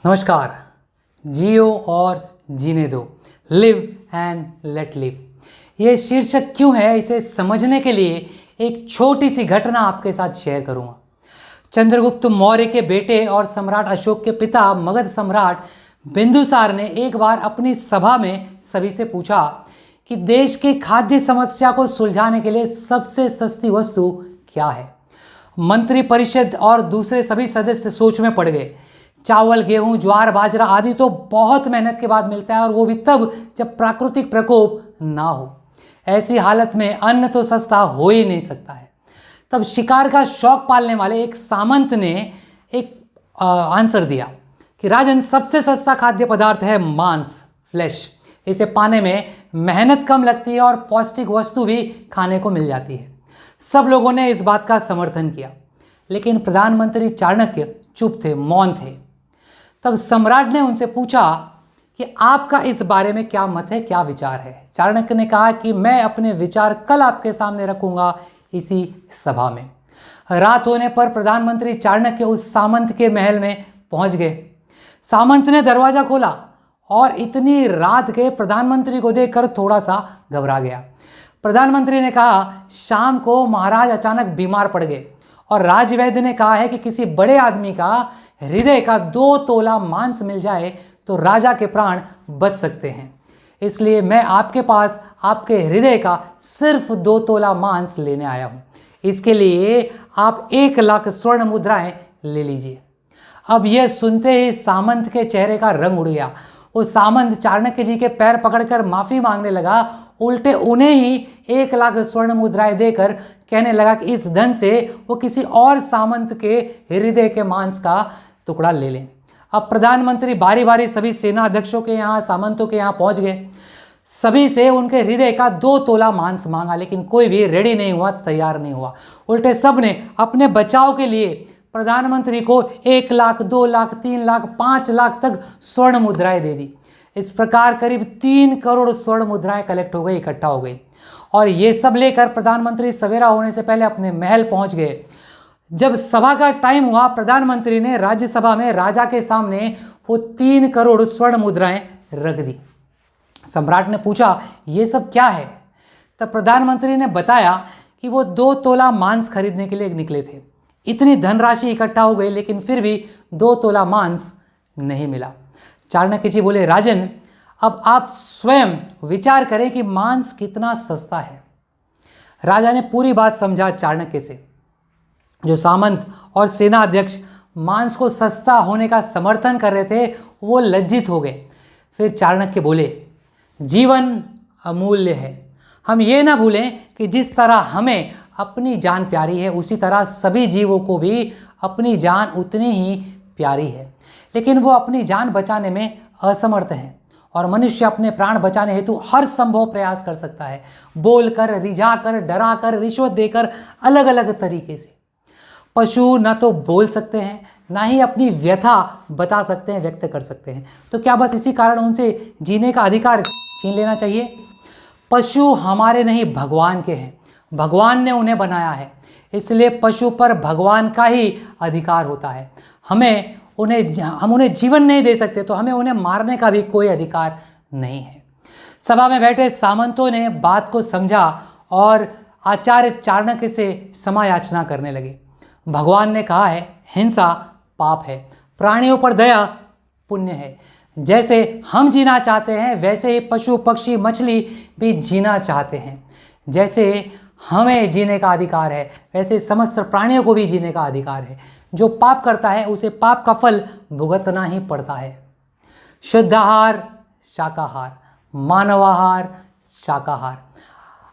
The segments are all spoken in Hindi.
नमस्कार। जियो और जीने दो, लिव एंड लेट लिव। ये शीर्षक क्यों है, इसे समझने के लिए एक छोटी सी घटना आपके साथ शेयर करूंगा। चंद्रगुप्त मौर्य के बेटे और सम्राट अशोक के पिता मगध सम्राट बिंदुसार ने एक बार अपनी सभा में सभी से पूछा कि देश के खाद्य समस्या को सुलझाने के लिए सबसे सस्ती वस्तु क्या है। मंत्री परिषद और दूसरे सभी सदस्य सोच में पड़ गए। चावल, गेहूं, ज्वार, बाजरा आदि तो बहुत मेहनत के बाद मिलता है, और वो भी तब जब प्राकृतिक प्रकोप ना हो। ऐसी हालत में अन्न तो सस्ता हो ही नहीं सकता है। तब शिकार का शौक पालने वाले एक सामंत ने एक आंसर दिया कि राजन, सबसे सस्ता खाद्य पदार्थ है मांस, फ्लैश। इसे पाने में मेहनत कम लगती है और पौष्टिक वस्तु भी खाने को मिल जाती है। सब लोगों ने इस बात का समर्थन किया, लेकिन प्रधानमंत्री चाणक्य चुप थे, मौन थे। तब सम्राट ने उनसे पूछा कि आपका इस बारे में क्या मत है, क्या विचार है। चाणक्य ने कहा कि मैं अपने विचार कल आपके सामने रखूंगा इसी सभा में। रात होने पर प्रधानमंत्री चाणक्य उस सामंत के महल में पहुंच गए। सामंत ने दरवाजा खोला और इतनी रात के प्रधानमंत्री को देखकर थोड़ा सा घबरा गया। प्रधानमंत्री ने कहा, शाम को महाराज अचानक बीमार पड़ गए और राजवैद्य ने कहा है कि किसी बड़े आदमी का हृदय का 2 तोला मांस मिल जाए तो राजा के प्राण बच सकते हैं। इसलिए मैं आपके पास आपके हृदय का सिर्फ 2 तोला मांस लेने आया हूं। इसके लिए आप 1 लाख स्वर्ण मुद्राएं ले लीजिए। अब यह सुनते ही सामंत के चेहरे का रंग उड़ गया। वो सामंत चाणक्य जी के पैर पकड़कर माफी मांगने लगा, उल्टे उन्हें ही 1 लाख स्वर्ण मुद्राएं देकर कहने लगा कि इस धन से वो किसी और सामंत के हृदय के मांस का टुकड़ा ले लें। अब प्रधानमंत्री बारी बारी सभी सेना अध्यक्षों के यहाँ, सामंतों के यहाँ पहुंच गए। सभी से उनके हृदय का 2 तोला मांस मांगा, लेकिन कोई भी रेडी नहीं हुआ, तैयार नहीं हुआ। उल्टे सब ने अपने बचाव के लिए प्रधानमंत्री को 1 लाख, 2 लाख, 3 लाख, 5 लाख तक स्वर्ण मुद्राएं दे दी। इस प्रकार करीब 3 करोड़ स्वर्ण मुद्राएं कलेक्ट हो गई, इकट्ठा हो गई। और ये सब लेकर प्रधानमंत्री सवेरा होने से पहले अपने महल पहुंच गए। जब सभा का टाइम हुआ, प्रधानमंत्री ने राज्यसभा में राजा के सामने वो 3 करोड़ स्वर्ण मुद्राएं रख दी। सम्राट ने पूछा, ये सब क्या है? तब प्रधानमंत्री ने बताया कि वो 2 तोला मांस खरीदने के लिए निकले थे। इतनी धनराशि इकट्ठा हो गई, लेकिन फिर भी 2 तोला मांस नहीं मिला। चाणक्य जी बोले, राजन, अब आप स्वयं विचार करें कि मांस कितना सस्ता है। राजा ने पूरी बात समझा चाणक्य से। जो सामंत और सेना अध्यक्ष मांस को सस्ता होने का समर्थन कर रहे थे, वो लज्जित हो गए। फिर चाणक्य बोले, जीवन अमूल्य है। हम ये ना भूलें कि जिस तरह हमें अपनी जान प्यारी है, उसी तरह सभी जीवों को भी अपनी जान उतनी ही प्यारी है। लेकिन वो अपनी जान बचाने में असमर्थ हैं, और मनुष्य अपने प्राण बचाने हेतु हर संभव प्रयास कर सकता है, बोलकर, रिझाकर, डराकर, रिश्वत देकर, अलग अलग तरीके से। पशु ना तो बोल सकते हैं, ना ही अपनी व्यथा बता सकते हैं, व्यक्त कर सकते हैं। तो क्या बस इसी कारण उनसे जीने का अधिकार छीन लेना चाहिए? पशु हमारे नहीं, भगवान के हैं। भगवान ने उन्हें बनाया है, इसलिए पशु पर भगवान का ही अधिकार होता है। हम उन्हें जीवन नहीं दे सकते, तो हमें उन्हें मारने का भी कोई अधिकार नहीं है। सभा में बैठे सामंतों ने बात को समझा और आचार्य चाणक्य से क्षमा याचना करने लगे। भगवान ने कहा है, हिंसा पाप है, प्राणियों पर दया पुण्य है। जैसे हम जीना चाहते हैं, वैसे ही पशु, पक्षी, मछली भी जीना चाहते हैं। जैसे हमें जीने का अधिकार है, वैसे समस्त प्राणियों को भी जीने का अधिकार है। जो पाप करता है, उसे पाप का फल भुगतना ही पड़ता है। शुद्ध आहार शाकाहार, मानवाहार शाकाहार।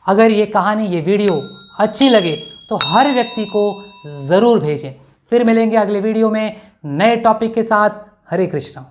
अगर ये कहानी, ये वीडियो अच्छी लगे तो हर व्यक्ति को ज़रूर भेजें। फिर मिलेंगे अगले वीडियो में नए टॉपिक के साथ। हरे कृष्णा।